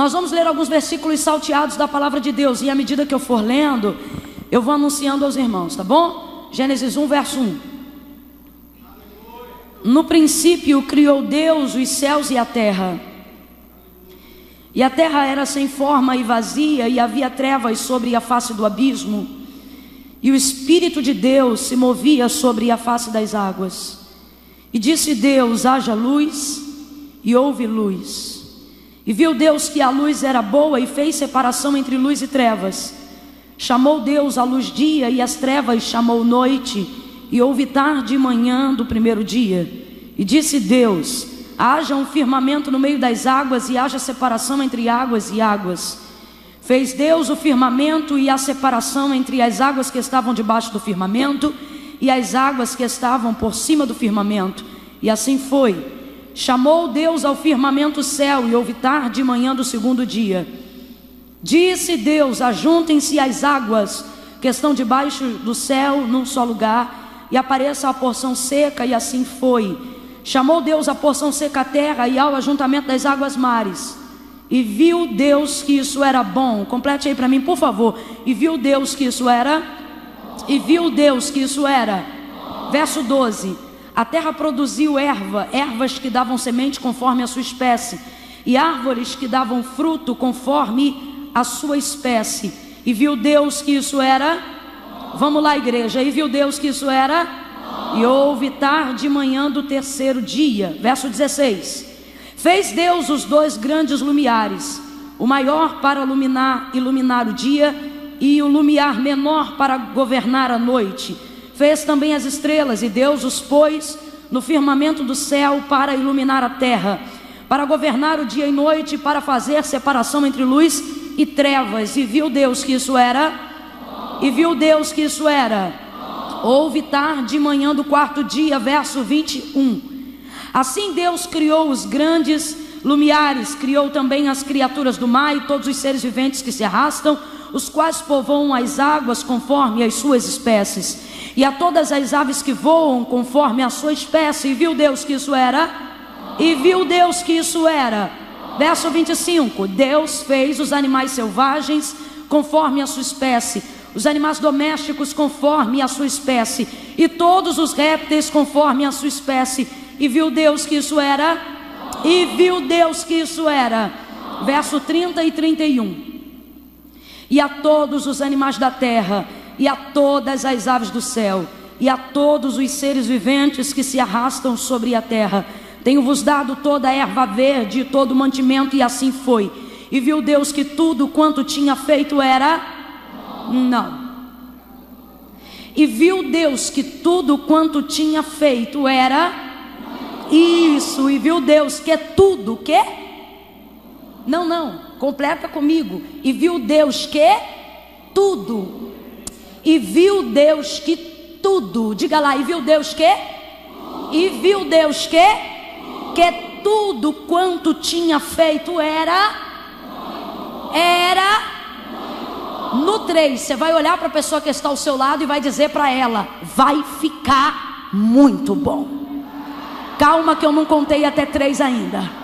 Nós vamos ler alguns versículos salteados da palavra de Deus, e à medida que eu for lendo, eu vou anunciando aos irmãos, tá bom? Gênesis 1, verso 1. No princípio criou Deus os céus e a terra. E a terra era sem forma e vazia, e havia trevas sobre a face do abismo, e o Espírito de Deus se movia sobre a face das águas. E disse Deus: haja luz, e houve luz. E viu Deus que a luz era boa, e fez separação entre luz e trevas. Chamou Deus a luz dia, e as trevas chamou noite. E houve tarde e manhã do primeiro dia. E disse Deus: haja um firmamento no meio das águas, e haja separação entre águas e águas. Fez Deus o firmamento e a separação entre as águas que estavam debaixo do firmamento e as águas que estavam por cima do firmamento. E assim foi. Chamou Deus ao firmamento o céu, e houve tarde e manhã do segundo dia. Disse Deus: ajuntem-se as águas que estão debaixo do céu num só lugar, e apareça a porção seca, e assim foi. Chamou Deus a porção seca a terra, e ao ajuntamento das águas mares. E viu Deus que isso era bom. Complete aí para mim, por favor. E viu Deus que isso era. E viu Deus que isso era. Verso 12. A terra produziu ervas que davam semente conforme a sua espécie, e árvores que davam fruto conforme a sua espécie. E viu Deus que isso era. Vamos lá, igreja. E viu Deus que isso era. E houve tarde e manhã do terceiro dia. Verso 16. Fez Deus os dois grandes lumiares, o maior para iluminar o dia, e o lumiar menor para governar a noite. Fez também as estrelas, e Deus os pôs no firmamento do céu para iluminar a terra, para governar o dia e noite, para fazer separação entre luz e trevas. E viu Deus que isso era. E viu Deus que isso era. Houve tarde e manhã do quarto dia. Verso 21. Assim Deus criou os grandes lumiares, criou também as criaturas do mar e todos os seres viventes que se arrastam, os quais povoam as águas conforme as suas espécies, e a todas as aves que voam conforme a sua espécie. E viu Deus que isso era. E viu Deus que isso era. Verso 25. Deus fez os animais selvagens conforme a sua espécie, os animais domésticos conforme a sua espécie, e todos os répteis conforme a sua espécie. E viu Deus que isso era. E viu Deus que isso era. Verso 30 e 31. E a todos os animais da terra, e a todas as aves do céu, e a todos os seres viventes que se arrastam sobre a terra, tenho-vos dado toda a erva verde e todo o mantimento. E assim foi. E viu Deus que tudo quanto tinha feito era. Não. E viu Deus que tudo quanto tinha feito era. Isso. E viu Deus que tudo que. Não, completa comigo. E viu Deus que tudo. E viu Deus que tudo. Diga lá. E viu Deus que. E viu Deus que tudo quanto tinha feito era. No 3, você vai olhar para a pessoa que está ao seu lado e vai dizer para ela: vai ficar muito bom. Calma que eu não contei até 3 ainda.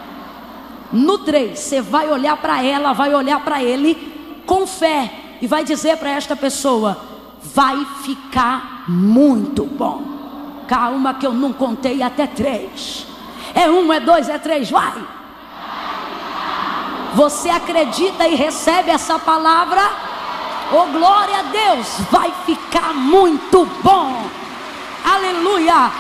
No 3, você vai olhar para ela, vai olhar para ele com fé e vai dizer para esta pessoa: vai ficar muito bom. Calma que eu não contei até 3. É 1, é 2, é 3, vai. Você acredita e recebe essa palavra? Oh, glória a Deus. Vai ficar muito bom. Aleluia.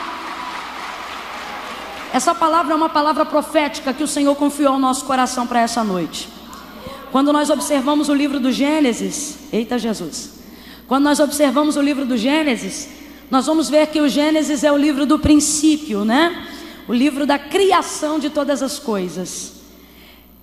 Essa palavra é uma palavra profética que o Senhor confiou ao nosso coração para essa noite. Quando nós observamos o livro do Gênesis, eita Jesus, quando nós observamos o livro do Gênesis, nós vamos ver que o Gênesis é o livro do princípio, né? O livro da criação de todas as coisas.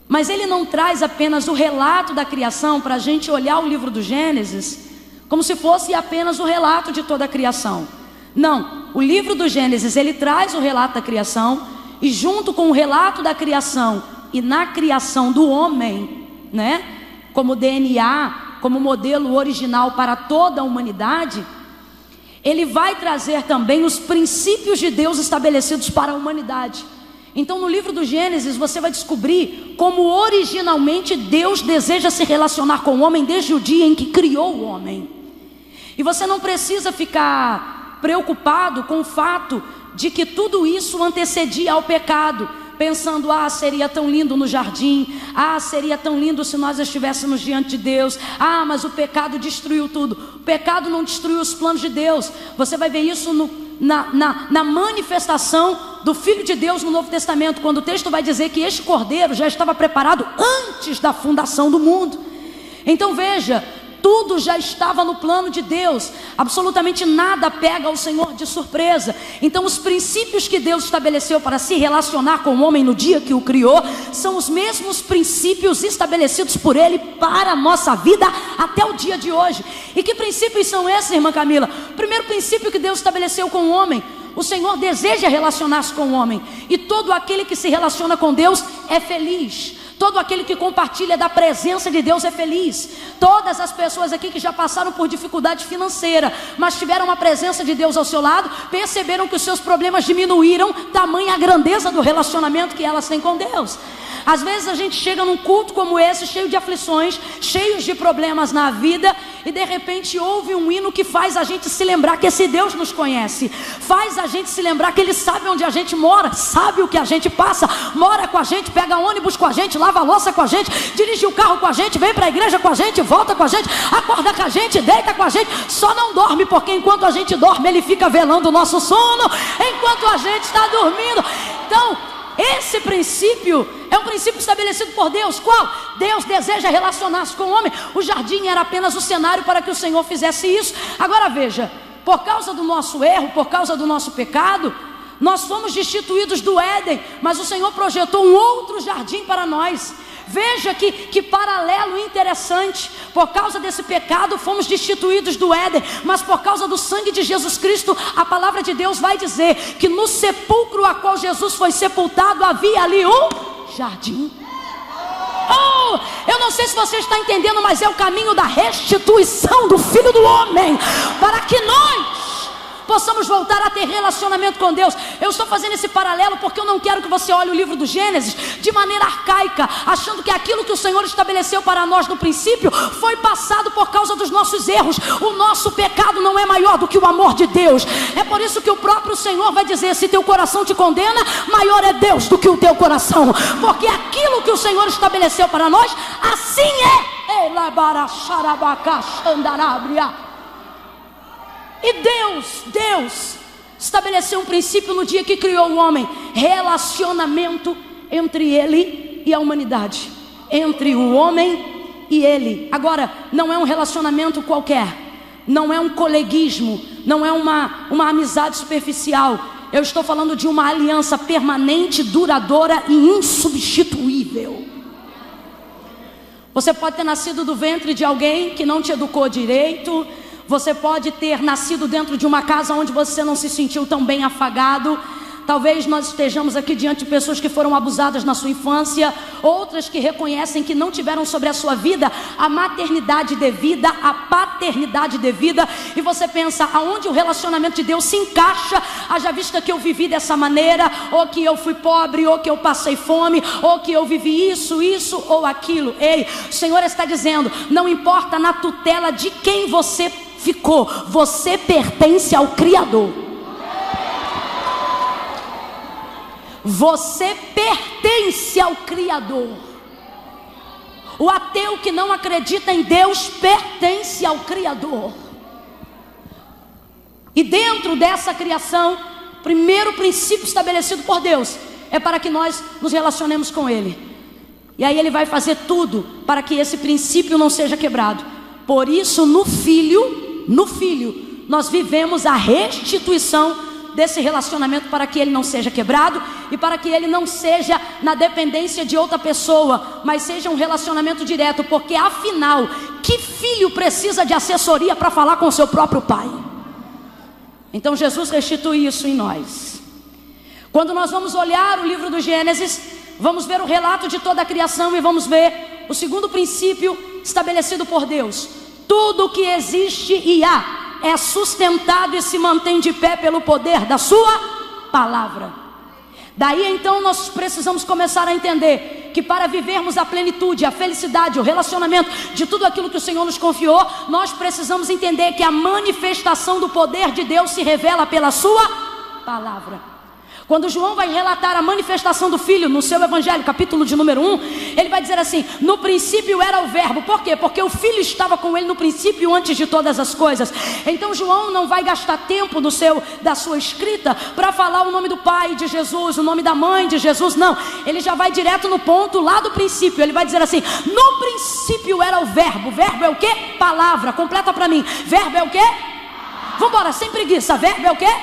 Mas ele não traz apenas o relato da criação para a gente olhar o livro do Gênesis como se fosse apenas o relato de toda a criação. Não, o livro do Gênesis, ele traz o relato da criação, e junto com o relato da criação e na criação do homem, né, como DNA, como modelo original para toda a humanidade, ele vai trazer também os princípios de Deus estabelecidos para a humanidade. Então no livro do Gênesis você vai descobrir como originalmente Deus deseja se relacionar com o homem desde o dia em que criou o homem. E você não precisa ficar preocupado com o fato de que tudo isso antecedia ao pecado, pensando, seria tão lindo no jardim, seria tão lindo se nós estivéssemos diante de Deus, mas o pecado destruiu tudo. O pecado não destruiu os planos de Deus. Você vai ver isso na manifestação do Filho de Deus no Novo Testamento, quando o texto vai dizer que este cordeiro já estava preparado antes da fundação do mundo. Então veja, tudo já estava no plano de Deus, absolutamente nada pega o Senhor de surpresa. Então os princípios que Deus estabeleceu para se relacionar com o homem no dia que o criou, são os mesmos princípios estabelecidos por Ele para a nossa vida até o dia de hoje. E que princípios são esses, irmã Camila? O primeiro princípio que Deus estabeleceu com o homem: o Senhor deseja relacionar-se com o homem, e todo aquele que se relaciona com Deus é feliz. Todo aquele que compartilha da presença de Deus é feliz. Todas as pessoas aqui que já passaram por dificuldade financeira, mas tiveram a presença de Deus ao seu lado, perceberam que os seus problemas diminuíram, tamanha a grandeza do relacionamento que elas têm com Deus. Às vezes a gente chega num culto como esse, cheio de aflições, cheios de problemas na vida, e de repente ouve um hino que faz a gente se lembrar que esse Deus nos conhece, faz a gente se lembrar que Ele sabe onde a gente mora, sabe o que a gente passa, mora com a gente, pega ônibus com a gente, lava a louça com a gente, dirige o carro com a gente, vem para a igreja com a gente, volta com a gente, acorda com a gente, deita com a gente. Só não dorme, porque enquanto a gente dorme Ele fica velando o nosso sono, enquanto a gente está dormindo. Então esse princípio é um princípio estabelecido por Deus. Qual? Deus deseja relacionar-se com o homem. O jardim era apenas o cenário para que o Senhor fizesse isso. Agora veja, por causa do nosso erro, por causa do nosso pecado, nós fomos destituídos do Éden, mas o Senhor projetou um outro jardim para nós. Veja que paralelo interessante. Por causa desse pecado fomos destituídos do Éden, mas por causa do sangue de Jesus Cristo, a palavra de Deus vai dizer que no sepulcro a qual Jesus foi sepultado havia ali um jardim. Eu não sei se você está entendendo, mas é o caminho da restituição do Filho do Homem, para que nós possamos voltar a ter relacionamento com Deus. Eu estou fazendo esse paralelo porque eu não quero que você olhe o livro do Gênesis de maneira arcaica, achando que aquilo que o Senhor estabeleceu para nós no princípio foi passado por causa dos nossos erros. O nosso pecado não é maior do que o amor de Deus. É por isso que o próprio Senhor vai dizer: se teu coração te condena, maior é Deus do que o teu coração, porque aquilo que o Senhor estabeleceu para nós, assim é. E Deus estabeleceu um princípio no dia que criou o homem: relacionamento entre Ele e a humanidade, entre o homem e Ele. Agora, não é um relacionamento qualquer, não é um coleguismo, não é uma amizade superficial. Eu estou falando de uma aliança permanente, duradoura e insubstituível. Você pode ter nascido do ventre de alguém que não te educou direito. Você pode ter nascido dentro de uma casa onde você não se sentiu tão bem afagado. Talvez nós estejamos aqui diante de pessoas que foram abusadas na sua infância, outras que reconhecem que não tiveram sobre a sua vida a maternidade devida, a paternidade devida, e você pensa: aonde o relacionamento de Deus se encaixa, haja vista que eu vivi dessa maneira, ou que eu fui pobre, ou que eu passei fome, ou que eu vivi isso ou aquilo. Ei, o Senhor está dizendo: não importa na tutela de quem você ficou, você pertence ao Criador. Você pertence ao Criador. O ateu que não acredita em Deus pertence ao Criador. E dentro dessa criação, o primeiro princípio estabelecido por Deus é para que nós nos relacionemos com Ele. E aí Ele vai fazer tudo para que esse princípio não seja quebrado. Por isso, no Filho, nós vivemos a restituição desse relacionamento, para que ele não seja quebrado e para que ele não seja na dependência de outra pessoa, mas seja um relacionamento direto. Porque afinal, que filho precisa de assessoria para falar com seu próprio pai? Então Jesus restitui isso em nós. Quando nós vamos olhar o livro do Gênesis, vamos ver o relato de toda a criação e vamos ver o segundo princípio estabelecido por Deus: tudo que existe e há é sustentado e se mantém de pé pelo poder da sua palavra. Daí então nós precisamos começar a entender que para vivermos a plenitude, a felicidade, o relacionamento de tudo aquilo que o Senhor nos confiou, nós precisamos entender que a manifestação do poder de Deus se revela pela sua palavra. Quando João vai relatar a manifestação do Filho no seu Evangelho, capítulo de número 1, ele vai dizer assim: no princípio era o verbo. Por quê? Porque o Filho estava com ele no princípio, antes de todas as coisas. Então João não vai gastar tempo da sua escrita para falar o nome do pai de Jesus, o nome da mãe de Jesus, não. Ele já vai direto no ponto lá do princípio. Ele vai dizer assim: no princípio era o verbo. Verbo é o quê? Palavra. Completa para mim. Verbo é o quê? Vamos embora, sem preguiça. Verbo é o quê?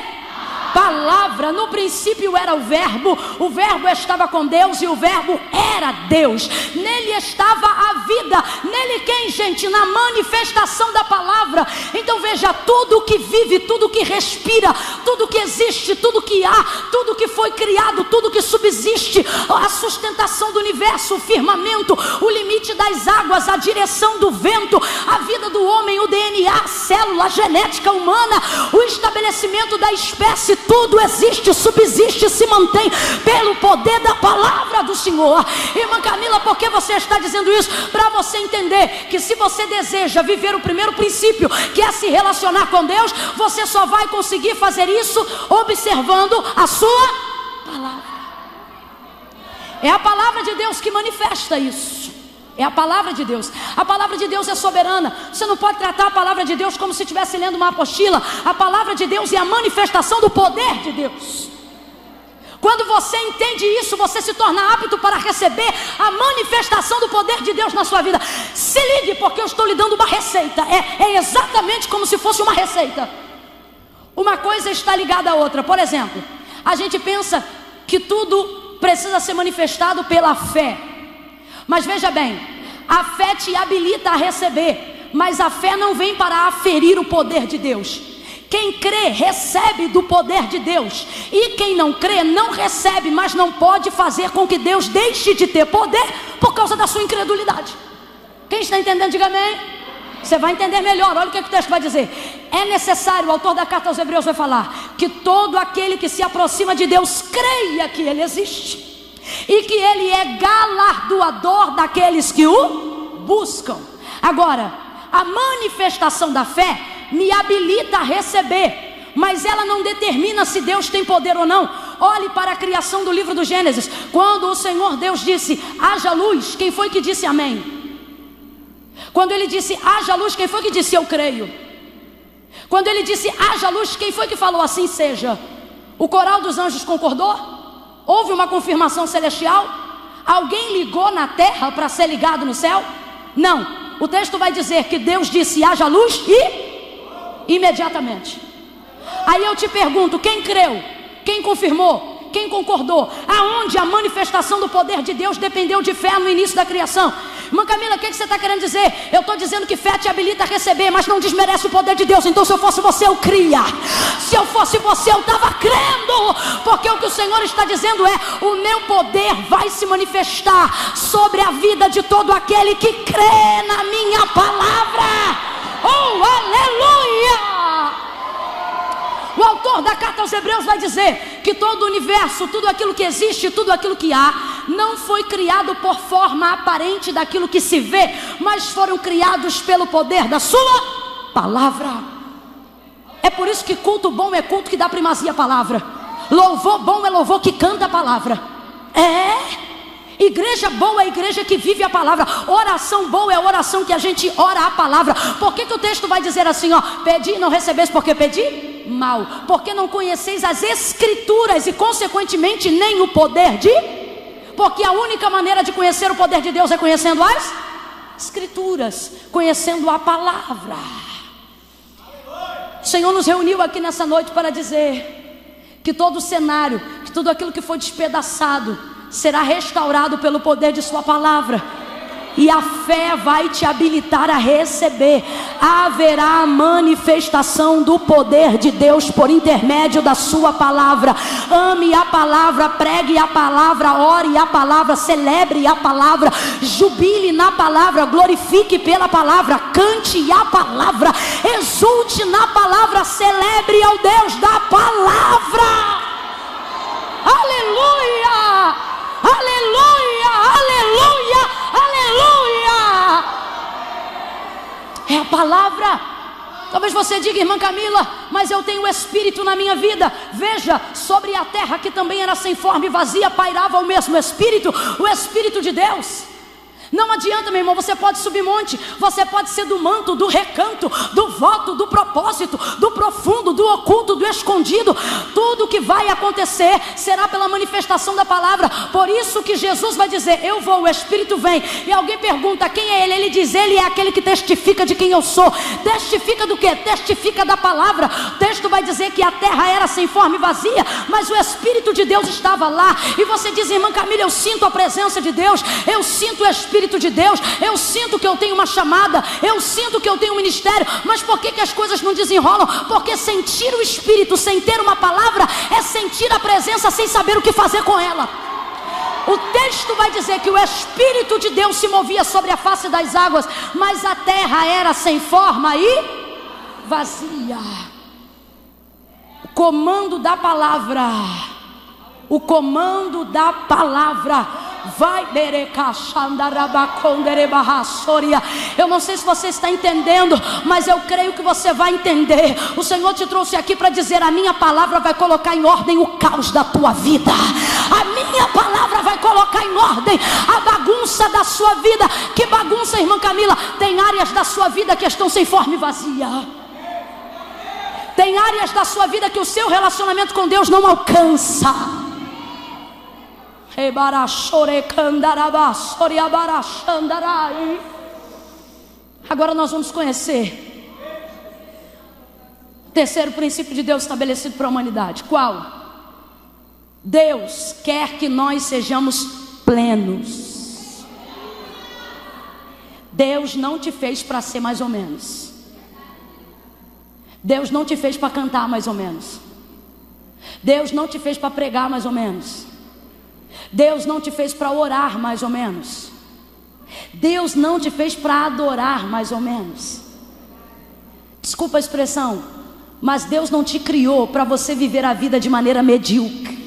Palavra. No princípio era o verbo estava com Deus e o verbo era Deus. Nele estava a vida. Nele quem, gente? Na manifestação da palavra. Então veja, tudo que vive, tudo que respira, tudo que existe, tudo que há, tudo que foi criado, tudo que subsiste, a sustentação do universo, o firmamento, o limite das águas, a direção do vento, a vida do homem, o DNA, a célula, a genética humana, o estabelecimento da espécie, tudo existe, subsiste, se mantém pelo poder da palavra do Senhor. Irmã Camila, por que você está dizendo isso? Para você entender que se você deseja viver o primeiro princípio, que é se relacionar com Deus, você só vai conseguir fazer isso observando a sua palavra. É a palavra de Deus que manifesta isso. É a palavra de Deus. A palavra de Deus é soberana. Você não pode tratar a palavra de Deus como se estivesse lendo uma apostila. A palavra de Deus é a manifestação do poder de Deus. Quando você entende isso, você se torna apto para receber a manifestação do poder de Deus na sua vida. Se ligue, porque eu estou lhe dando uma receita. É exatamente como se fosse uma receita. Uma coisa está ligada à outra. Por exemplo, a gente pensa que tudo precisa ser manifestado pela fé. Mas veja bem, a fé te habilita a receber, mas a fé não vem para aferir o poder de Deus. Quem crê, recebe do poder de Deus. E quem não crê, não recebe, mas não pode fazer com que Deus deixe de ter poder por causa da sua incredulidade. Quem está entendendo, diga amém. Você vai entender melhor, olha o que o texto vai dizer. É necessário, o autor da carta aos Hebreus vai falar, que todo aquele que se aproxima de Deus creia que Ele existe e que Ele é galardoador daqueles que o buscam. Agora, a manifestação da fé me habilita a receber, mas ela não determina se Deus tem poder ou não. Olhe para a criação do livro do Gênesis. Quando o Senhor Deus disse, haja luz, quem foi que disse amém? Quando Ele disse, haja luz, quem foi que disse, eu creio? Quando Ele disse, haja luz, quem foi que falou, assim seja? O coral dos anjos concordou? Houve uma confirmação celestial? Alguém ligou na terra para ser ligado no céu? Não. O texto vai dizer que Deus disse, haja luz e imediatamente. Aí eu te pergunto, quem creu? Quem confirmou? Quem concordou? Aonde a manifestação do poder de Deus dependeu de fé no início da criação? Irmã Camila, o que você está querendo dizer? Eu estou dizendo que fé te habilita a receber, mas não desmerece o poder de Deus. Então se eu fosse você, eu cria. Se eu fosse você, eu estava crendo. Porque o que o Senhor está dizendo é, o meu poder vai se manifestar sobre a vida de todo aquele que crê na minha palavra. Oh, aleluia! O autor da carta aos Hebreus vai dizer que todo o universo, tudo aquilo que existe, tudo aquilo que há, não foi criado por forma aparente daquilo que se vê, mas foram criados pelo poder da sua palavra. É por isso que culto bom é culto que dá primazia à palavra. Louvor bom é louvor que canta a palavra. Igreja boa é a igreja que vive a palavra. Oração boa é a oração que a gente ora a palavra. Por que o texto vai dizer assim, ó, pedi e não recebeis porque pedi? Mal. Porque não conheceis as escrituras e consequentemente nem o poder de... Porque a única maneira de conhecer o poder de Deus é conhecendo as escrituras, conhecendo a palavra. O Senhor nos reuniu aqui nessa noite para dizer que todo o cenário, que tudo aquilo que foi despedaçado será restaurado pelo poder de sua palavra. E a fé vai te habilitar a receber. Haverá a manifestação do poder de Deus por intermédio da sua palavra. Ame a palavra, pregue a palavra, ore a palavra, celebre a palavra, jubile na palavra, glorifique pela palavra, cante a palavra, exulte na palavra, celebre ao Deus da palavra. aleluia, aleluia, aleluia, aleluia. É a palavra. Talvez você diga, irmã Camila, mas eu tenho o Espírito na minha vida. Veja, sobre a terra que também era sem forma e vazia, pairava o mesmo Espírito, o Espírito de Deus. Não adianta, meu irmão, você pode subir monte, você pode ser do manto, do recanto, do voto, do propósito, do profundo, do oculto, do escondido. Tudo que vai acontecer será pela manifestação da palavra. Por isso que Jesus vai dizer, eu vou, o Espírito vem. E alguém pergunta, quem é ele? Ele diz, ele é aquele que testifica de quem eu sou. Testifica do quê? Testifica da palavra. O texto vai dizer que a terra era sem forma e vazia, mas o Espírito de Deus estava lá. E você diz, irmã Camila, eu sinto a presença de Deus, eu sinto o Espírito de Deus, eu sinto que eu tenho uma chamada, eu sinto que eu tenho um ministério. Mas por que as coisas não desenrolam? Porque sentir o Espírito sem ter uma palavra é sentir a presença sem saber o que fazer com ela. O texto vai dizer que o Espírito de Deus se movia sobre a face das águas, mas a terra era sem forma e vazia. O comando da palavra, o comando da palavra vai. Eu não sei se você está entendendo, mas eu creio que você vai entender. O Senhor te trouxe aqui para dizer, a minha palavra vai colocar em ordem o caos da tua vida. A minha palavra vai colocar em ordem a bagunça da sua vida. Que bagunça, irmã Camila? Tem áreas da sua vida que estão sem forma e vazia. Tem áreas da sua vida que o seu relacionamento com Deus não alcança. Agora nós vamos conhecer o terceiro princípio de Deus estabelecido para a humanidade. Qual? Deus quer que nós sejamos plenos. Deus não te fez para ser mais ou menos. Deus não te fez para cantar mais ou menos. Deus não te fez para pregar mais ou menos. Deus não te fez para orar mais ou menos. Deus não te fez para adorar mais ou menos. Desculpa a expressão, mas Deus não te criou para você viver a vida de maneira medíocre.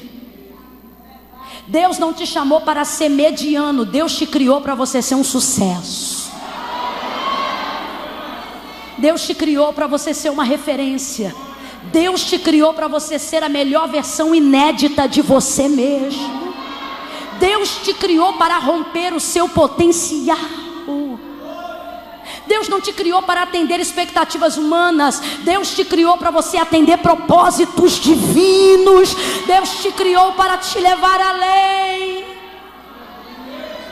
Deus não te chamou para ser mediano. Deus te criou para você ser um sucesso. Deus te criou para você ser uma referência. Deus te criou para você ser a melhor versão inédita de você mesmo. Deus te criou para romper o seu potencial. Deus não te criou para atender expectativas humanas. Deus te criou para você atender propósitos divinos. Deus te criou para te levar além.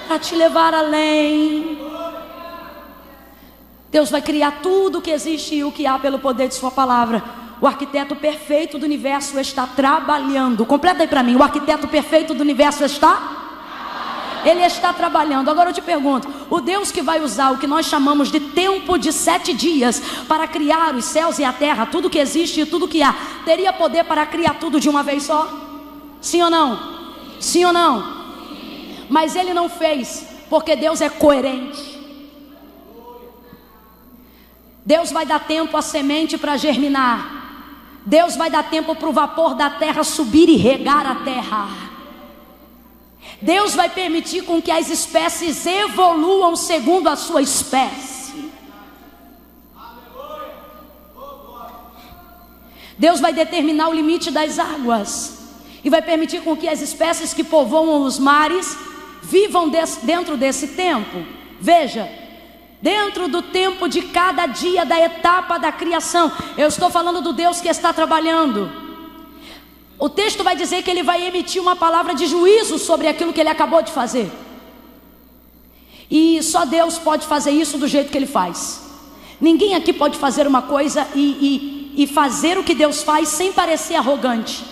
Para te levar além. Deus vai criar tudo o que existe e o que há pelo poder de sua palavra. O arquiteto perfeito do universo está trabalhando. Completa aí para mim. O arquiteto perfeito do universo está? Ele está trabalhando. Agora eu te pergunto, o Deus que vai usar o que nós chamamos de tempo de 7 dias para criar os céus e a terra, tudo que existe e tudo que há, teria poder para criar tudo de uma vez só? Sim ou não? Sim ou não? Mas Ele não fez, porque Deus é coerente. Deus vai dar tempo à semente para germinar. Deus vai dar tempo para o vapor da terra subir e regar a terra. Deus vai permitir com que as espécies evoluam segundo a sua espécie. Deus vai determinar o limite das águas e vai permitir com que as espécies que povoam os mares vivam dentro desse tempo. Veja, dentro do tempo de cada dia da etapa da criação. Eu estou falando do Deus que está trabalhando. O texto vai dizer que Ele vai emitir uma palavra de juízo sobre aquilo que Ele acabou de fazer. E só Deus pode fazer isso do jeito que Ele faz. Ninguém aqui pode fazer uma coisa e fazer o que Deus faz sem parecer arrogante.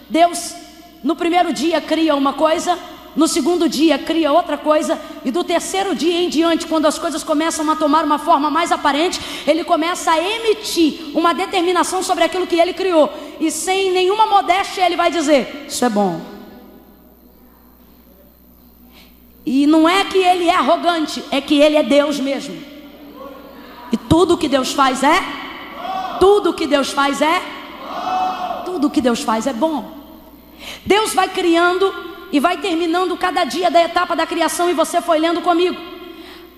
Deus no primeiro dia cria uma coisa, no segundo dia cria outra coisa, e do terceiro dia em diante, quando as coisas começam a tomar uma forma mais aparente, Ele começa a emitir uma determinação sobre aquilo que Ele criou, e sem nenhuma modéstia Ele vai dizer, isso é bom. E não é que Ele é arrogante, é que Ele é Deus mesmo. E tudo que Deus faz tudo que Deus faz é bom. Deus vai criando e vai terminando cada dia da etapa da criação, e você foi lendo comigo.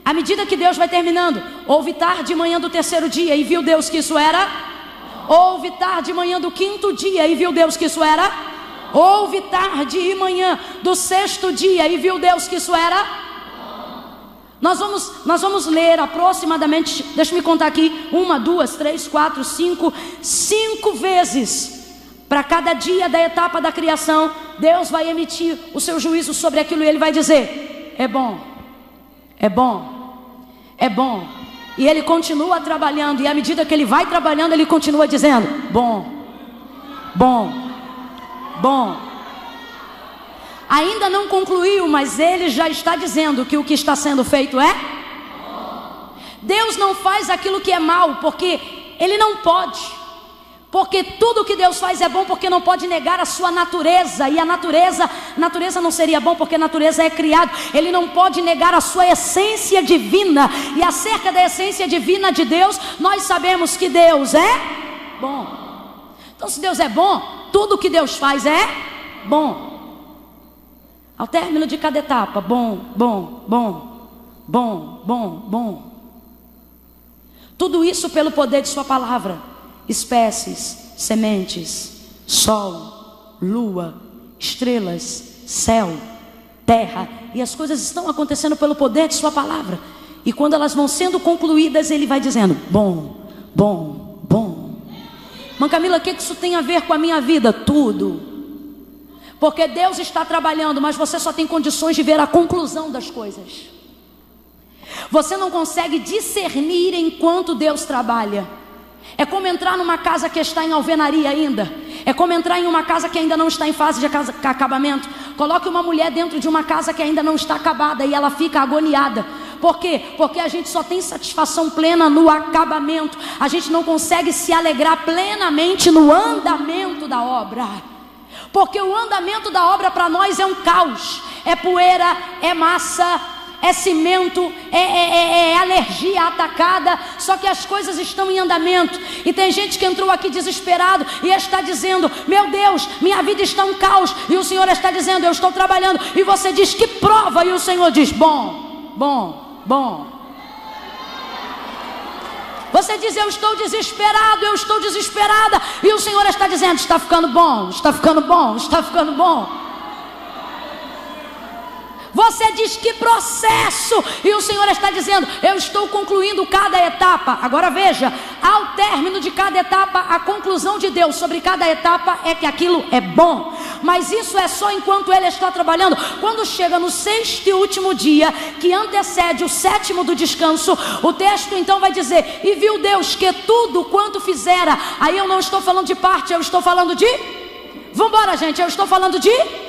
À medida que Deus vai terminando, houve tarde e manhã do terceiro dia, e viu Deus que isso era. Houve tarde e manhã do quinto dia, e viu Deus que isso era. Houve tarde e manhã do sexto dia, e viu Deus que isso era. Nós vamos ler aproximadamente, deixa eu me contar aqui, 1, 2, 3, 4, 5 vezes. Para cada dia da etapa da criação, Deus vai emitir o seu juízo sobre aquilo, e Ele vai dizer: é bom, é bom, é bom. E Ele continua trabalhando, e à medida que Ele vai trabalhando, Ele continua dizendo: bom, bom, bom. Ainda não concluiu, mas Ele já está dizendo que o que está sendo feito é. Deus não faz aquilo que é mal, porque Ele não pode. Porque tudo que Deus faz é bom, porque não pode negar a sua natureza. E a natureza não seria bom, porque a natureza é criada. Ele não pode negar a sua essência divina. E acerca da essência divina de Deus, nós sabemos que Deus é bom. Então, se Deus é bom, tudo que Deus faz é bom. Ao término de cada etapa, bom, bom, bom, bom, bom, bom. Tudo isso pelo poder de sua palavra. Espécies, sementes, sol, lua, estrelas, céu, terra. E as coisas estão acontecendo pelo poder de sua palavra. E quando elas vão sendo concluídas, Ele vai dizendo: bom, bom, bom. Irmã Camila, o que isso tem a ver com a minha vida? Tudo. Porque Deus está trabalhando, mas você só tem condições de ver a conclusão das coisas. Você não consegue discernir enquanto Deus trabalha. É como entrar numa casa que está em alvenaria ainda. É como entrar em uma casa que ainda não está em fase de acabamento. Coloque uma mulher dentro de uma casa que ainda não está acabada, e ela fica agoniada. Por quê? Porque a gente só tem satisfação plena no acabamento. A gente não consegue se alegrar plenamente no andamento da obra. Porque o andamento da obra para nós é um caos. É poeira, é massa, é cimento, é alergia atacada. Só que as coisas estão em andamento. E tem gente que entrou aqui desesperado e está dizendo: meu Deus, minha vida está um caos. E o Senhor está dizendo: eu estou trabalhando. E você diz: que prova? E o Senhor diz: bom, bom, bom. Você diz: eu estou desesperado, eu estou desesperada. E o Senhor está dizendo: está ficando bom, está ficando bom, está ficando bom. Você diz: que processo? E o Senhor está dizendo: eu estou concluindo cada etapa. Agora veja, ao término de cada etapa, a conclusão de Deus sobre cada etapa é que aquilo é bom. Mas isso é só enquanto Ele está trabalhando. Quando chega no sexto e último dia, que antecede o sétimo do descanso, o texto então vai dizer: e viu Deus que tudo quanto fizera. Aí eu não estou falando de parte, eu estou falando de... Vambora, gente, eu estou falando de...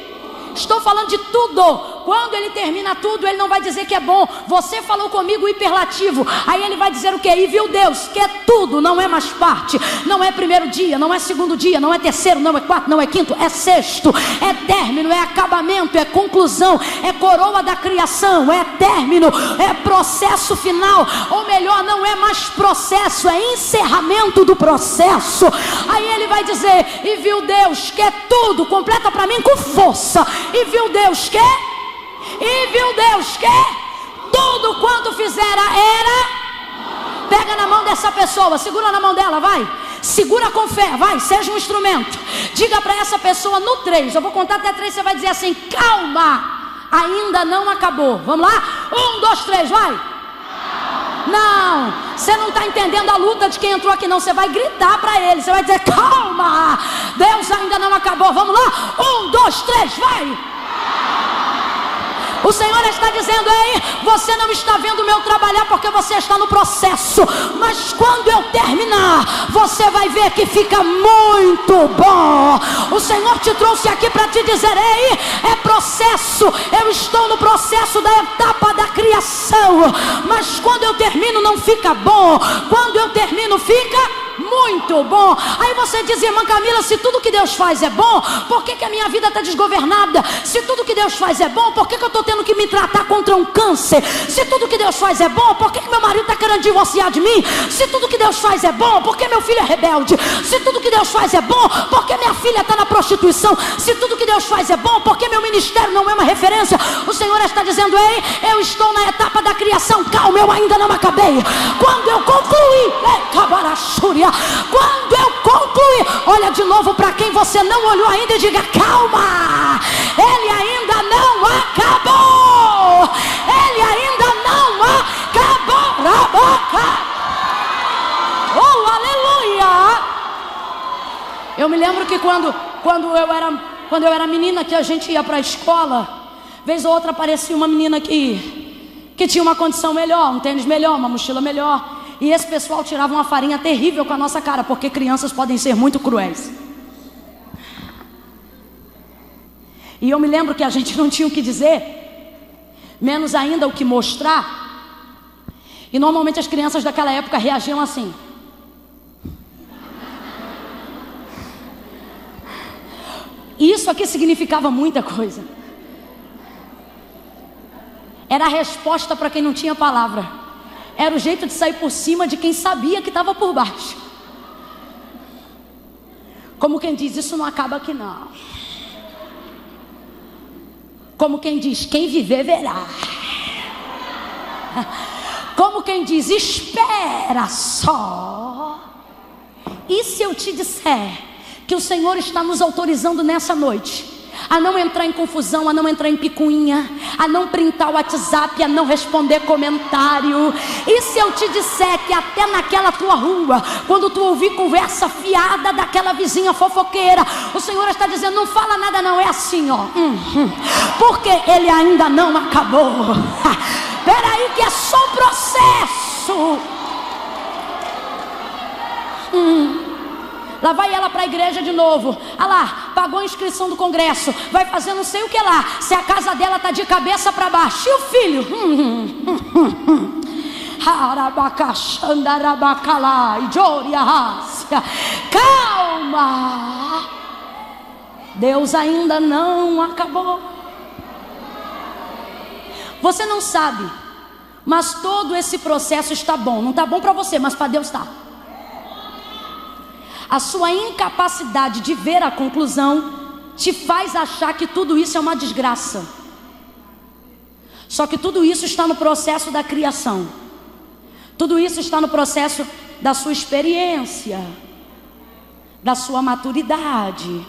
Estou falando de tudo. Quando Ele termina tudo, Ele não vai dizer que é bom. Você falou comigo o hiperlativo. Aí Ele vai dizer o quê? E viu Deus que é tudo, não é mais parte. Não é primeiro dia, não é segundo dia, não é terceiro, não é quarto, não é quinto, é sexto. É término, é acabamento, é conclusão, é coroa da criação, é término, é processo final. Ou melhor, não é mais processo, é encerramento do processo. Aí Ele vai dizer: e viu Deus que é tudo. Completa para mim com força. E viu Deus que... E viu Deus que tudo quanto fizera era... Pega na mão dessa pessoa, segura na mão dela, vai. Segura com fé, vai, seja um instrumento. Diga para essa pessoa no 3, eu vou contar até 3, você vai dizer assim: calma, ainda não acabou. Vamos lá? 1, 2, 3, vai. Não, você não está entendendo a luta de quem entrou aqui não. Você vai gritar para ele, você vai dizer: calma, Deus ainda não acabou. Vamos lá? 1, 2, 3, vai. O Senhor está dizendo: ei, você não está vendo o meu trabalhar porque você está no processo. Mas quando eu terminar, você vai ver que fica muito bom. O Senhor te trouxe aqui para te dizer: ei, é processo. Eu estou no processo da etapa da criação. Mas quando eu termino não fica bom. Quando eu termino fica... muito bom. Aí você diz, irmã Camila, se tudo que Deus faz é bom, por que a minha vida está desgovernada? Se tudo que Deus faz é bom, por que eu estou tendo que me tratar contra um câncer? Se tudo que Deus faz é bom, por que meu marido está querendo divorciar de mim? Se tudo que Deus faz é bom, por que meu filho é rebelde? Se tudo que Deus faz é bom, por que minha filha está na prostituição? Se tudo que Deus faz é bom, por que meu ministério não é uma referência? O Senhor está dizendo, ei, eu estou na etapa da criação, calma, eu ainda não acabei. Quando eu concluir, quando eu concluir, olha de novo para quem você não olhou ainda e diga, calma, Ele ainda não acabou, Ele ainda não acabou. Oh, aleluia. Eu me lembro que quando eu era menina, que a gente ia para a escola, vez ou outra aparecia uma menina que tinha uma condição melhor, um tênis melhor, uma mochila melhor, e esse pessoal tirava uma farinha terrível com a nossa cara, porque crianças podem ser muito cruéis. E eu me lembro que a gente não tinha o que dizer, menos ainda o que mostrar, e normalmente as crianças daquela época reagiam assim. E isso aqui significava muita coisa. Era a resposta para quem não tinha palavra. Era o jeito de sair por cima de quem sabia que estava por baixo. Como quem diz, isso não acaba aqui não. Como quem diz, quem viver verá. Como quem diz, espera só. E se eu te disser que o Senhor está nos autorizando nessa noite a não entrar em confusão, a não entrar em picuinha, a não printar o WhatsApp, a não responder comentário? E se eu te disser que até naquela tua rua, quando tu ouvir conversa fiada daquela vizinha fofoqueira, o Senhor está dizendo, não fala nada não, é assim ó, porque Ele ainda não acabou. Peraí que é só um processo. Lá vai ela para a igreja de novo. Ah lá, pagou a inscrição do congresso, vai fazer não sei o que lá, se a casa dela está de cabeça para baixo. E o filho? Calma, Deus ainda não acabou. Você não sabe, mas todo esse processo está bom. Não está bom para você, mas para Deus está. A sua incapacidade de ver a conclusão te faz achar que tudo isso é uma desgraça. Só que tudo isso está no processo da criação. Tudo isso está no processo da sua experiência, da sua maturidade.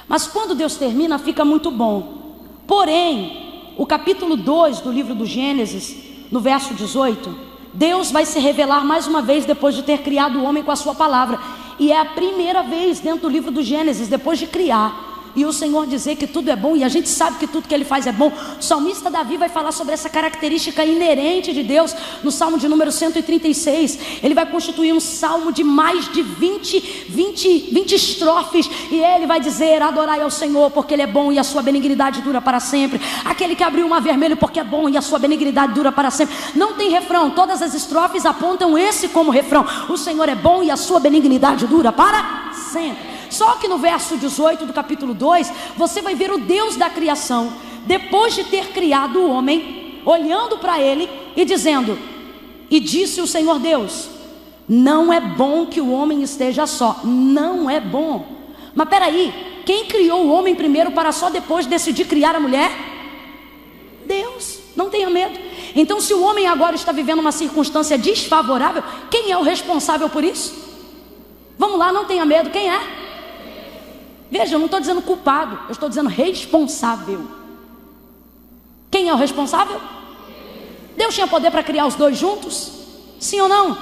Mas quando Deus termina, fica muito bom. Porém, o capítulo 2 do livro do Gênesis, no verso 18... Deus vai se revelar mais uma vez depois de ter criado o homem com a sua palavra. E é a primeira vez dentro do livro do Gênesis, depois de criar, e o Senhor dizer que tudo é bom, e a gente sabe que tudo que Ele faz é bom. O salmista Davi vai falar sobre essa característica inerente de Deus no Salmo de número 136. Ele vai constituir um salmo de mais de 20 estrofes, e ele vai dizer, adorai ao Senhor porque Ele é bom e a sua benignidade dura para sempre. Aquele que abriu o mar vermelho porque é bom e a sua benignidade dura para sempre. Não tem refrão, todas as estrofes apontam esse como refrão: o Senhor é bom e a sua benignidade dura para sempre. Só que no verso 18 do capítulo 2, você vai ver o Deus da criação, depois de ter criado o homem, olhando para ele e dizendo: e disse o Senhor Deus, não é bom que o homem esteja só. Não é bom. Mas peraí, quem criou o homem primeiro para só depois decidir criar a mulher? Deus. Não tenha medo. Então, se o homem agora está vivendo uma circunstância desfavorável, quem é o responsável por isso? Vamos lá, não tenha medo. Quem é? Veja, eu não estou dizendo culpado, eu estou dizendo responsável. Quem é o responsável? Deus tinha poder para criar os dois juntos? Sim ou não?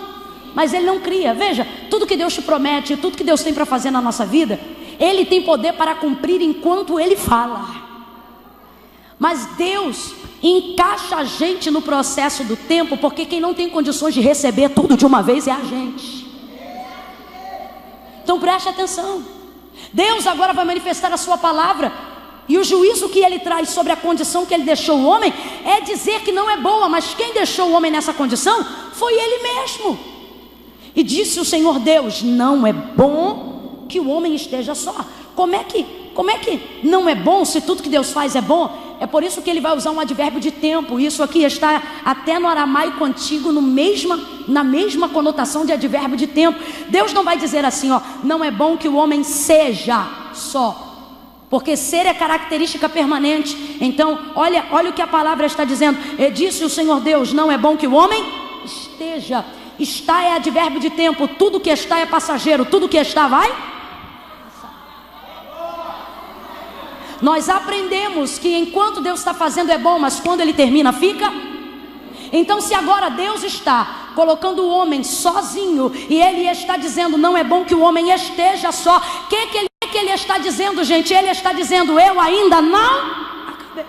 Mas Ele não cria. Veja, tudo que Deus te promete, tudo que Deus tem para fazer na nossa vida, Ele tem poder para cumprir enquanto Ele fala. Mas Deus encaixa a gente no processo do tempo, porque quem não tem condições de receber tudo de uma vez é a gente. Então preste atenção. Deus agora vai manifestar a sua palavra, e o juízo que Ele traz sobre a condição que Ele deixou o homem é dizer que não é boa. Mas quem deixou o homem nessa condição foi Ele mesmo. E disse o Senhor Deus: não é bom que o homem esteja só. Como é que não é bom se tudo que Deus faz é bom? É por isso que ele vai usar um advérbio de tempo. Isso aqui está até no aramaico antigo na mesma conotação de advérbio de tempo. Deus não vai dizer assim, ó, não é bom que o homem seja só, porque ser é característica permanente. Então, olha o que a palavra está dizendo. E disse o Senhor Deus: não é bom que o homem esteja. Está é advérbio de tempo. Tudo que está é passageiro. Tudo que está vai. Nós aprendemos que enquanto Deus está fazendo é bom, mas quando Ele termina fica. Então, se agora Deus está colocando o homem sozinho e Ele está dizendo não é bom que o homem esteja só, o que Ele está dizendo, gente? Ele está dizendo: eu ainda não acabei.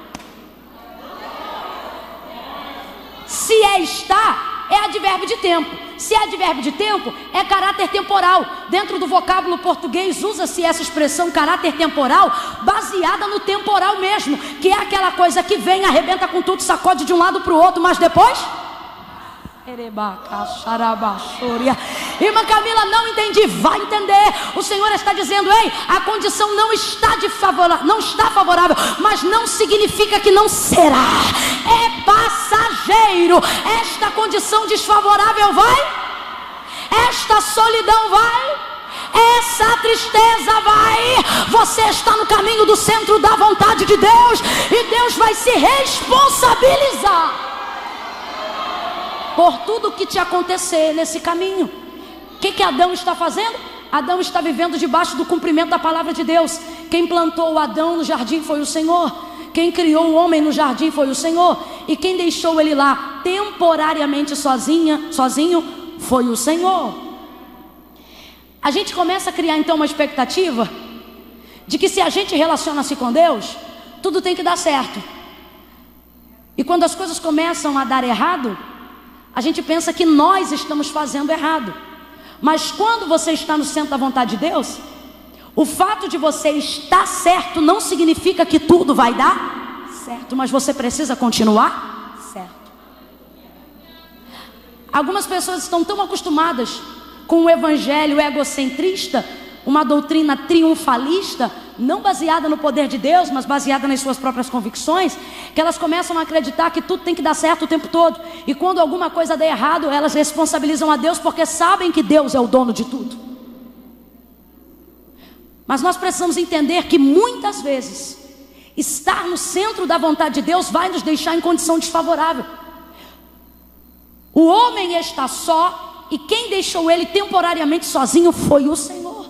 Se é está, é advérbio de tempo. Se é advérbio de tempo, é caráter temporal. Dentro do vocábulo português usa-se essa expressão caráter temporal, baseada no temporal mesmo, que é aquela coisa que vem, arrebenta com tudo, sacode de um lado para o outro, mas depois... Irmã Camila, não entendi. Vai entender. O Senhor está dizendo: ei, a condição não está favorável, mas não significa que não será. É passageiro. Esta condição desfavorável vai, esta solidão vai, essa tristeza vai. Você está no caminho do centro da vontade de Deus, e Deus vai se responsabilizar por tudo que te acontecer nesse caminho. O que Adão está fazendo? Adão está vivendo debaixo do cumprimento da palavra de Deus. Quem plantou Adão no jardim foi o Senhor. Quem criou o homem no jardim foi o Senhor. E quem deixou ele lá temporariamente sozinho foi o Senhor. A gente começa a criar então uma expectativa de que se a gente relaciona-se com Deus, tudo tem que dar certo. E quando as coisas começam a dar errado, a gente pensa que nós estamos fazendo errado. Mas quando você está no centro da vontade de Deus, o fato de você estar certo não significa que tudo vai dar certo, mas você precisa continuar certo. Algumas pessoas estão tão acostumadas com o evangelho egocentrista, uma doutrina triunfalista, não baseada no poder de Deus, mas baseada nas suas próprias convicções, que elas começam a acreditar que tudo tem que dar certo o tempo todo. E quando alguma coisa der errado, elas responsabilizam a Deus, porque sabem que Deus é o dono de tudo. Mas nós precisamos entender que muitas vezes estar no centro da vontade de Deus vai nos deixar em condição desfavorável. O homem está só, e quem deixou ele temporariamente sozinho foi o Senhor.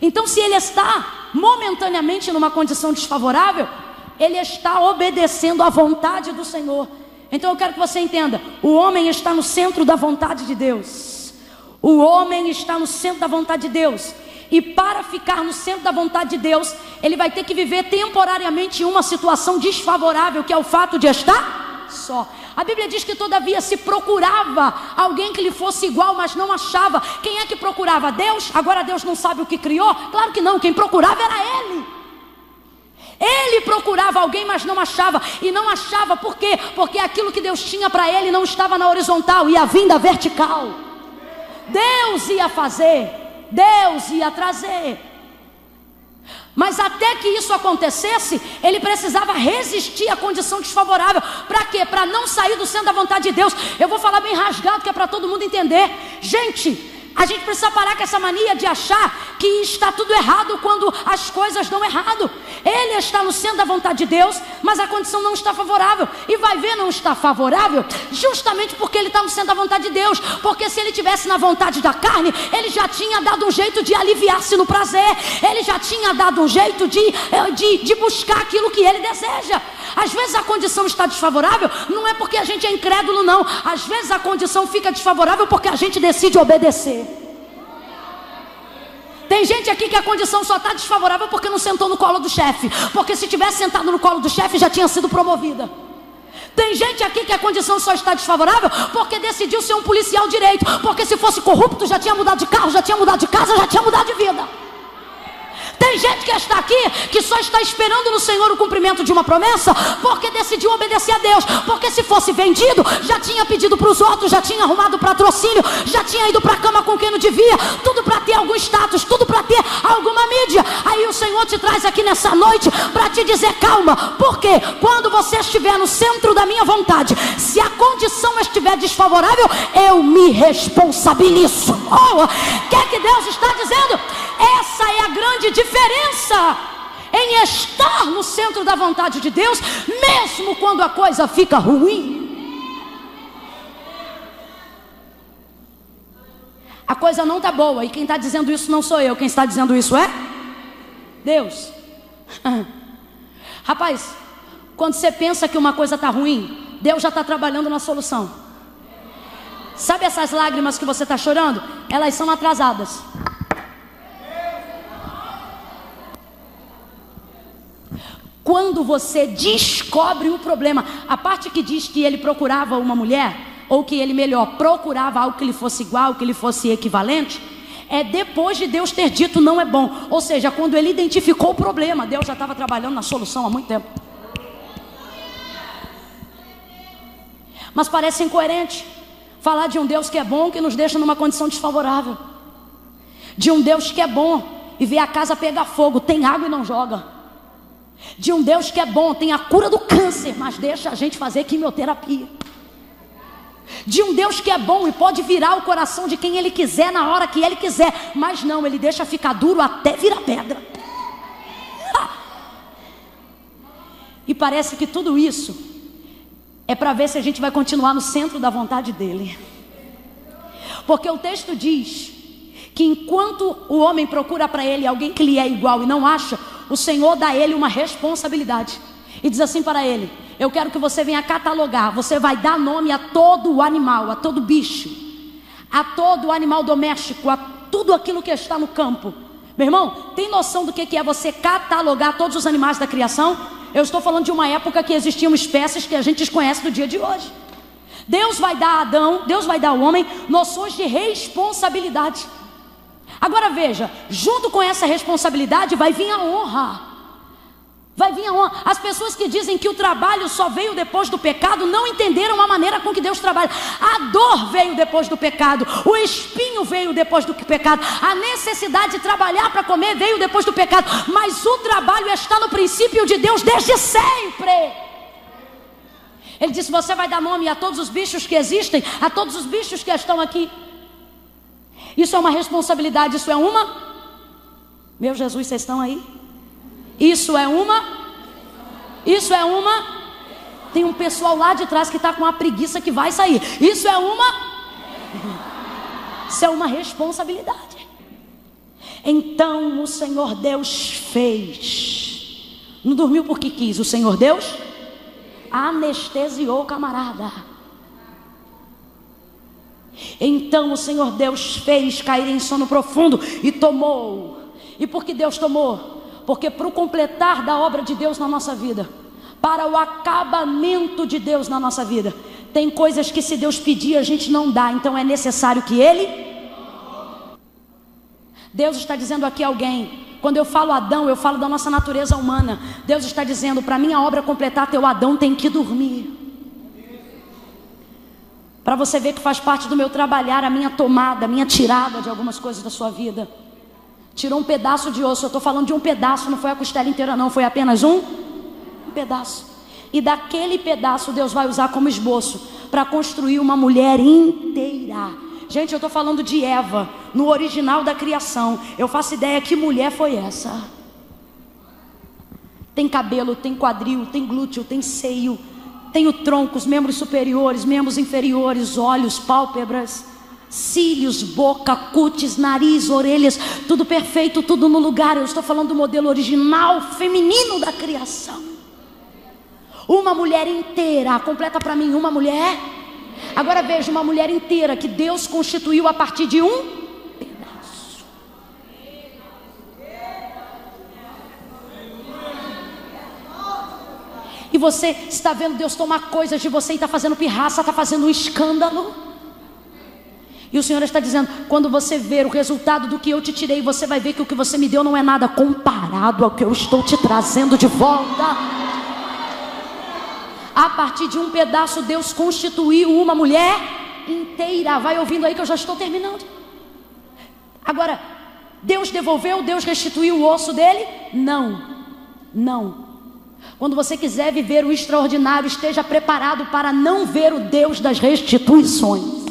Então, se ele está momentaneamente numa condição desfavorável, ele está obedecendo à vontade do Senhor. Então eu quero que você entenda: o homem está no centro da vontade de Deus. O homem está no centro da vontade de Deus. E para ficar no centro da vontade de Deus, ele vai ter que viver temporariamente uma situação desfavorável, que é o fato de estar só. A Bíblia diz que todavia se procurava alguém que lhe fosse igual, mas não achava. Quem é que procurava? Deus? Agora Deus não sabe o que criou? Claro que não, quem procurava era Ele. Ele procurava alguém, mas não achava. E não achava por quê? Porque aquilo que Deus tinha para ele não estava na horizontal, ia vir da vertical. Deus ia fazer, Deus ia trazer. Mas até que isso acontecesse, ele precisava resistir à condição desfavorável. Para quê? Para não sair do centro da vontade de Deus. Eu vou falar bem rasgado, que é para todo mundo entender. Gente, a gente precisa parar com essa mania de achar que está tudo errado quando as coisas dão errado. Ele está no centro da vontade de Deus, mas a condição não está favorável. E vai ver, não está favorável justamente porque ele está no centro da vontade de Deus. Porque se ele estivesse na vontade da carne, ele já tinha dado um jeito de aliviar-se no prazer. Ele já tinha dado um jeito de buscar aquilo que ele deseja. Às vezes a condição está desfavorável, não é porque a gente é incrédulo, não. Às vezes a condição fica desfavorável porque a gente decide obedecer. Tem gente aqui que a condição só está desfavorável porque não sentou no colo do chefe. Porque se tivesse sentado no colo do chefe, já tinha sido promovida. Tem gente aqui que a condição só está desfavorável porque decidiu ser um policial direito. Porque se fosse corrupto, já tinha mudado de carro, já tinha mudado de casa, já tinha mudado de vida. Tem gente que está aqui, que só está esperando no Senhor o cumprimento de uma promessa, porque decidiu obedecer a Deus. Porque se fosse vendido, já tinha pedido para os outros, já tinha arrumado patrocínio, já tinha ido para a cama com quem não devia, tudo para ter algum status, tudo para ter alguma mídia. Aí o Senhor te traz aqui nessa noite para te dizer: calma, porque quando você estiver no centro da minha vontade, se a condição estiver desfavorável, eu me responsabilizo. O que Deus está dizendo? Essa é a grande diferença em estar no centro da vontade de Deus, mesmo quando a coisa fica ruim. A coisa não está boa, e quem está dizendo isso não sou eu, quem está dizendo isso é Deus. Rapaz, quando você pensa que uma coisa está ruim, Deus já está trabalhando na solução. Sabe essas lágrimas que você está chorando? Elas são atrasadas. Quando você descobre o problema, a parte que diz que ele procurava uma mulher, ou que ele melhor, procurava algo que lhe fosse igual, que lhe fosse equivalente, é depois de Deus ter dito não é bom. Ou seja, quando ele identificou o problema, Deus já estava trabalhando na solução há muito tempo. Mas parece incoerente falar de um Deus que é bom, que nos deixa numa condição desfavorável. De um Deus que é bom e vê a casa pegar fogo, tem água e não joga. De um Deus que é bom, tem a cura do câncer, mas deixa a gente fazer quimioterapia. De um Deus que é bom e pode virar o coração de quem Ele quiser, na hora que Ele quiser, mas não, Ele deixa ficar duro até virar pedra. E parece que tudo isso é para ver se a gente vai continuar no centro da vontade dEle. Porque o texto diz que enquanto o homem procura para ele alguém que lhe é igual e não acha, o Senhor dá a ele uma responsabilidade e diz assim para ele: eu quero que você venha catalogar, você vai dar nome a todo o animal, a todo bicho, a todo animal doméstico, a tudo aquilo que está no campo. Meu irmão, tem noção do que é você catalogar todos os animais da criação? Eu estou falando de uma época que existiam espécies que a gente desconhece do dia de hoje. Deus vai dar a Adão, Deus vai dar ao homem noções de responsabilidade. Agora veja, junto com essa responsabilidade vai vir a honra. Vai vir a honra. As pessoas que dizem que o trabalho só veio depois do pecado não entenderam a maneira com que Deus trabalha. A dor veio depois do pecado, o espinho veio depois do pecado, a necessidade de trabalhar para comer veio depois do pecado, mas o trabalho está no princípio de Deus desde sempre. Ele disse: você vai dar nome a todos os bichos que existem, a todos os bichos que estão aqui. Isso é uma responsabilidade, isso é uma... Meu Jesus, vocês estão aí? Isso é uma... Tem um pessoal lá de trás que está com uma preguiça que vai sair. Isso é uma responsabilidade. Então o Senhor Deus fez. Não dormiu porque quis. O Senhor Deus anestesiou o camarada. Então o Senhor Deus fez cair em sono profundo e tomou. E por que Deus tomou? Porque para o completar da obra de Deus na nossa vida, para o acabamento de Deus na nossa vida, tem coisas que se Deus pedir a gente não dá, então é necessário que Ele... Deus está dizendo aqui a alguém, quando eu falo Adão, eu falo da nossa natureza humana. Deus está dizendo: para minha obra completar, teu Adão tem que dormir. Para você ver que faz parte do meu trabalhar, a minha tomada, a minha tirada de algumas coisas da sua vida. Tirou um pedaço de osso, eu estou falando de um pedaço, não foi a costela inteira não, foi apenas um pedaço. E daquele pedaço Deus vai usar como esboço para construir uma mulher inteira. Gente, eu estou falando de Eva, no original da criação. Eu faço ideia que mulher foi essa. Tem cabelo, tem quadril, tem glúteo, tem seio, tem o tronco, os membros superiores, membros inferiores, olhos, pálpebras, cílios, boca, cútis, nariz, orelhas, tudo perfeito, tudo no lugar. Eu estou falando do modelo original feminino da criação. Uma mulher inteira, completa para mim, uma mulher. Agora veja, uma mulher inteira que Deus constituiu a partir de um pedaço. E você está vendo Deus tomar coisas de você e está fazendo pirraça, está fazendo um escândalo. E o Senhor está dizendo: quando você ver o resultado do que eu te tirei, você vai ver que o que você me deu não é nada comparado ao que eu estou te trazendo de volta. A partir de um pedaço, Deus constituiu uma mulher inteira. Vai ouvindo aí que eu já estou terminando. Agora, Deus devolveu, Deus restituiu o osso dele? Não. Quando você quiser viver o extraordinário, esteja preparado para não ver o Deus das restituições.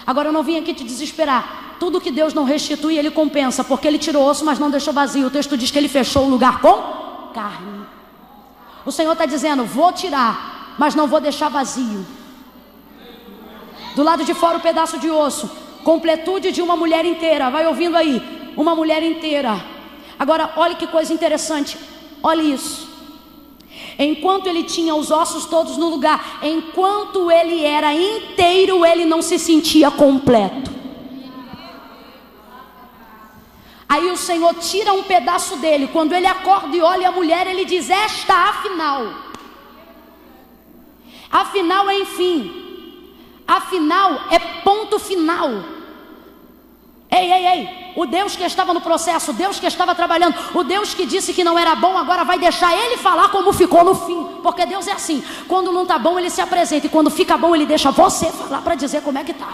Agora eu não vim aqui te desesperar. Tudo que Deus não restitui, Ele compensa, porque Ele tirou osso, mas não deixou vazio. O texto diz que Ele fechou o lugar com carne. O Senhor está dizendo: vou tirar, mas não vou deixar vazio. Do lado de fora o pedaço de osso, completude de uma mulher inteira. Vai ouvindo aí, uma mulher inteira. Agora olhe que coisa interessante, olhe isso. Enquanto ele tinha os ossos todos no lugar, enquanto ele era inteiro, ele não se sentia completo. Aí o Senhor tira um pedaço dele. Quando ele acorda e olha a mulher, ele diz: esta afinal é enfim, afinal é ponto final. Ei, o Deus que estava no processo, o Deus que estava trabalhando, o Deus que disse que não era bom, agora vai deixar ele falar como ficou no fim. Porque Deus é assim: quando não está bom ele se apresenta, e quando fica bom ele deixa você falar para dizer como é que está.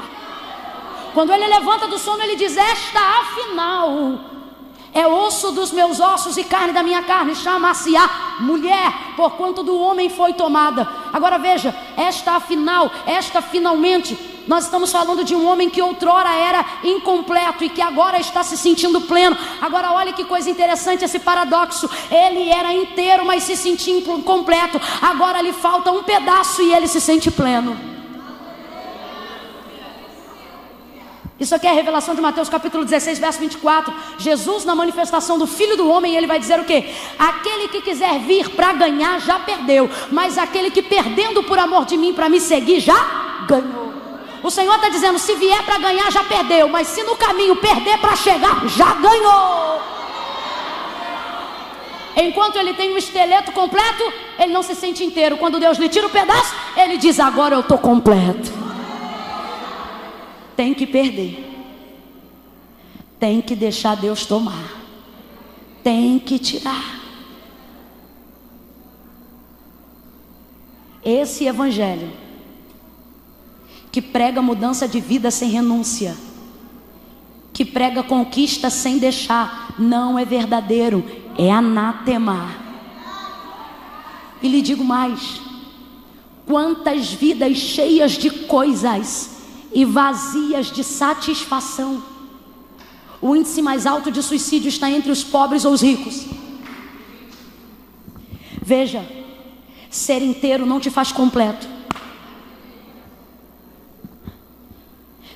Quando ele levanta do sono, ele diz: esta afinal é osso dos meus ossos e carne da minha carne, chama-se-á mulher, porquanto do homem foi tomada. Agora veja, esta finalmente, nós estamos falando de um homem que outrora era incompleto e que agora está se sentindo pleno. Agora olha que coisa interessante esse paradoxo. Ele era inteiro, mas se sentia incompleto. Agora lhe falta um pedaço e ele se sente pleno. Isso aqui é a revelação de Mateus capítulo 16, verso 24. Jesus, na manifestação do Filho do Homem, ele vai dizer o quê? Aquele que quiser vir para ganhar já perdeu, mas aquele que perdendo por amor de mim para me seguir já ganhou. O Senhor está dizendo: se vier para ganhar já perdeu, mas se no caminho perder para chegar, já ganhou. Enquanto ele tem um esqueleto completo, ele não se sente inteiro. Quando Deus lhe tira o pedaço, ele diz: agora eu estou completo. Tem que perder, tem que deixar Deus tomar, tem que tirar. Esse evangelho que prega mudança de vida sem renúncia, que prega conquista sem deixar, não é verdadeiro, é anátema. E lhe digo mais: quantas vidas cheias de coisas e vazias de satisfação. O índice mais alto de suicídio está entre os pobres ou os ricos. Veja, ser inteiro não te faz completo.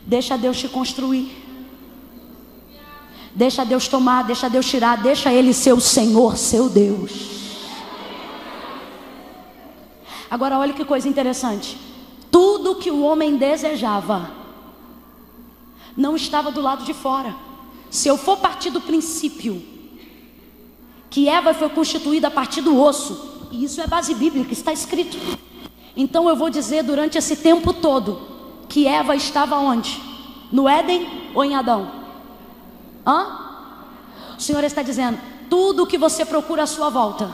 Deixa Deus te construir, deixa Deus tomar, deixa Deus tirar, deixa Ele ser o Senhor, seu Deus. Agora olha que coisa interessante. Tudo que o homem desejava não estava do lado de fora. Se eu for partir do princípio que Eva foi constituída a partir do osso, e isso é base bíblica, está escrito, então eu vou dizer durante esse tempo todo que Eva estava onde? No Éden ou em Adão? O Senhor está dizendo: tudo que você procura à sua volta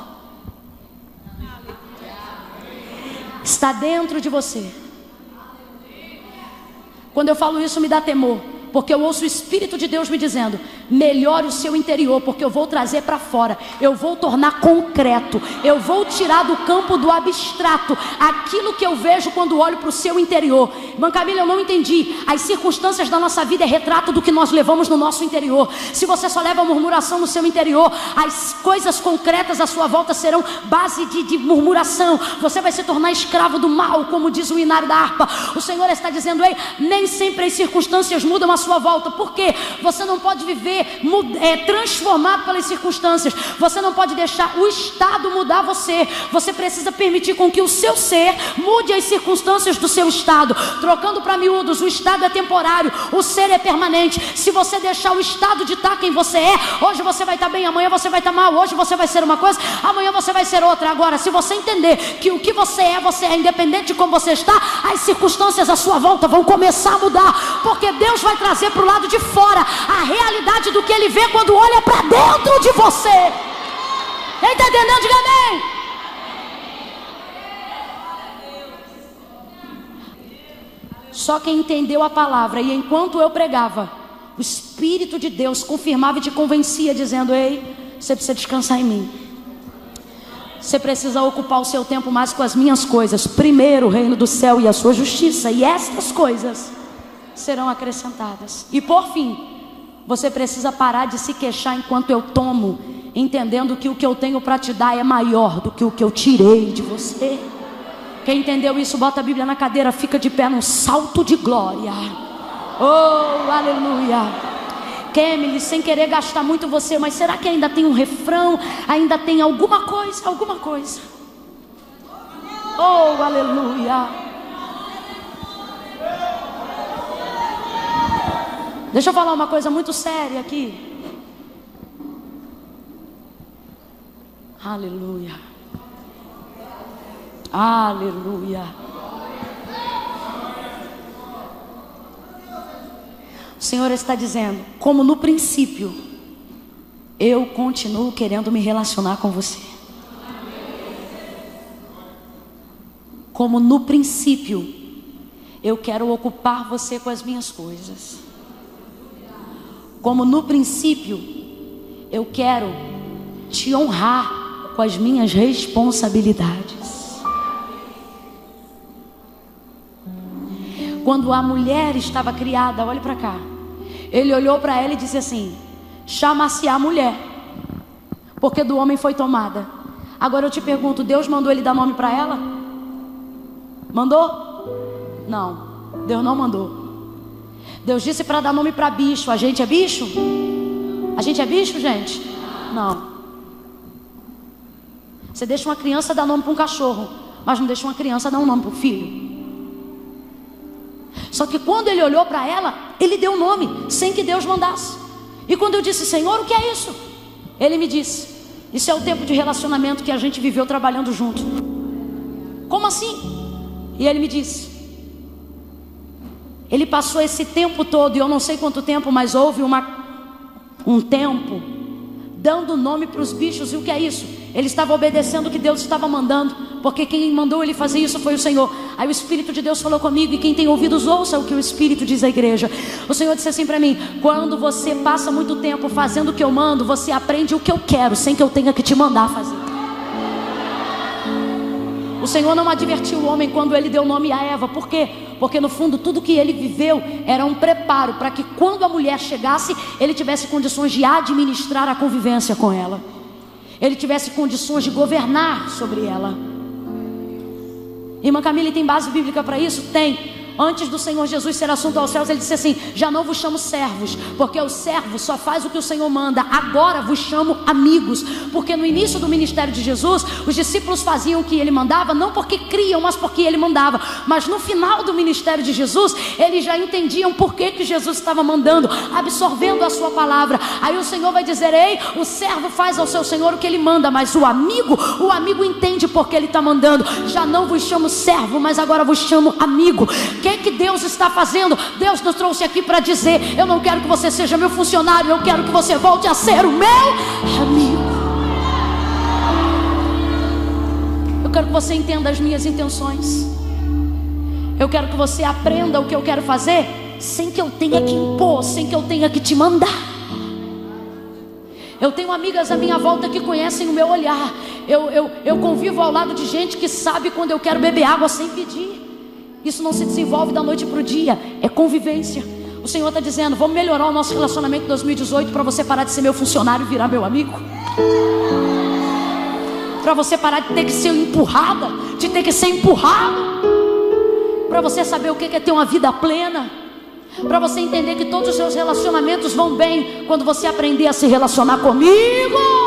está dentro de você. Quando eu falo isso me dá temor, porque eu ouço o Espírito de Deus me dizendo: melhore o seu interior, porque eu vou trazer para fora, eu vou tornar concreto, eu vou tirar do campo do abstrato aquilo que eu vejo quando olho para o seu interior. Irmã Camila, eu não entendi. As circunstâncias da nossa vida é retrato do que nós levamos no nosso interior. Se você só leva murmuração no seu interior, as coisas concretas à sua volta serão base de murmuração. Você vai se tornar escravo do mal, como diz o hinário da harpa. O Senhor está dizendo: ei, nem sempre as circunstâncias mudam a sua volta. Por quê? Você não pode viver ser transformado pelas circunstâncias. Você não pode deixar o estado mudar você. Você precisa permitir com que o seu ser mude as circunstâncias do seu estado. Trocando para miúdos, o estado é temporário, o ser é permanente. Se você deixar o estado ditar quem você é, hoje você vai estar bem, amanhã você vai estar mal. Hoje você vai ser uma coisa, amanhã você vai ser outra. Agora, se você entender que o que você é independente de como você está, as circunstâncias à sua volta vão começar a mudar, porque Deus vai trazer para o lado de fora a realidade do que Ele vê quando olha para dentro de você. Está entendendo? Diga amém. Só quem entendeu a palavra, e enquanto eu pregava, o Espírito de Deus confirmava e te convencia, dizendo: ei, você precisa descansar em mim. Você precisa ocupar o seu tempo mais com as minhas coisas. Primeiro o reino do céu e a sua justiça, e estas coisas serão acrescentadas. E por fim, você precisa parar de se queixar enquanto eu tomo, entendendo que o que eu tenho para te dar é maior do que o que eu tirei de você. Quem entendeu isso, bota a Bíblia na cadeira, fica de pé num salto de glória. Oh, aleluia. Emily, sem querer gastar muito você, mas será que ainda tem um refrão? Ainda tem alguma coisa? Alguma coisa. Oh, aleluia. Deixa eu falar uma coisa muito séria aqui. Aleluia. Aleluia. O Senhor está dizendo: como no princípio, eu continuo querendo me relacionar com você. Como no princípio, eu quero ocupar você com as minhas coisas. Como no princípio, eu quero te honrar com as minhas responsabilidades. Quando a mulher estava criada, olhe para cá, ele olhou para ela e disse assim: chama-se-á mulher, porque do homem foi tomada. Agora eu te pergunto, Deus mandou ele dar nome para ela? Mandou? Não, Deus não mandou. Deus disse para dar nome para bicho. A gente é bicho? A gente é bicho, gente? Não. Você deixa uma criança dar nome para um cachorro, mas não deixa uma criança dar um nome para o filho. Só que quando ele olhou para ela, ele deu o nome, sem que Deus mandasse. E quando eu disse: Senhor, o que é isso? Ele me disse: isso é o tempo de relacionamento que a gente viveu trabalhando junto. Como assim? E ele me disse: ele passou esse tempo todo, e eu não sei quanto tempo, mas houve um tempo dando nome para os bichos. E o que é isso? Ele estava obedecendo o que Deus estava mandando, porque quem mandou ele fazer isso foi o Senhor. Aí o Espírito de Deus falou comigo, e quem tem ouvidos ouça o que o Espírito diz à igreja. O Senhor disse assim para mim: quando você passa muito tempo fazendo o que eu mando, você aprende o que eu quero, sem que eu tenha que te mandar fazer. O Senhor não advertiu o homem quando ele deu nome a Eva. Por quê? Porque no fundo tudo que ele viveu era um preparo para que quando a mulher chegasse, ele tivesse condições de administrar a convivência com ela. Ele tivesse condições de governar sobre ela. Irmã Camila, tem base bíblica para isso? Tem. Antes do Senhor Jesus ser assunto aos céus, ele disse assim: já não vos chamo servos, porque o servo só faz o que o Senhor manda. Agora vos chamo amigos. Porque no início do ministério de Jesus, os discípulos faziam o que ele mandava, não porque criam, mas porque ele mandava. Mas no final do ministério de Jesus, eles já entendiam por que Jesus estava mandando, absorvendo a sua palavra. Aí o Senhor vai dizer: ei, o servo faz ao seu Senhor o que ele manda, mas o amigo entende porque ele está mandando. Já não vos chamo servo, mas agora vos chamo amigo. O que Deus está fazendo? Deus nos trouxe aqui para dizer: eu não quero que você seja meu funcionário, eu quero que você volte a ser o meu amigo. Eu quero que você entenda as minhas intenções. Eu quero que você aprenda o que eu quero fazer, sem que eu tenha que impor, sem que eu tenha que te mandar. Eu tenho amigas à minha volta que conhecem o meu olhar. Eu convivo ao lado de gente que sabe quando eu quero beber água sem pedir. Isso não se desenvolve da noite para o dia, é convivência. O Senhor está dizendo: vamos melhorar o nosso relacionamento em 2018 para você parar de ser meu funcionário e virar meu amigo. Para você parar de ter que ser empurrada, de ter que ser empurrado. Para você saber o que é ter uma vida plena. para você entender que todos os seus relacionamentos vão bem quando você aprender a se relacionar comigo.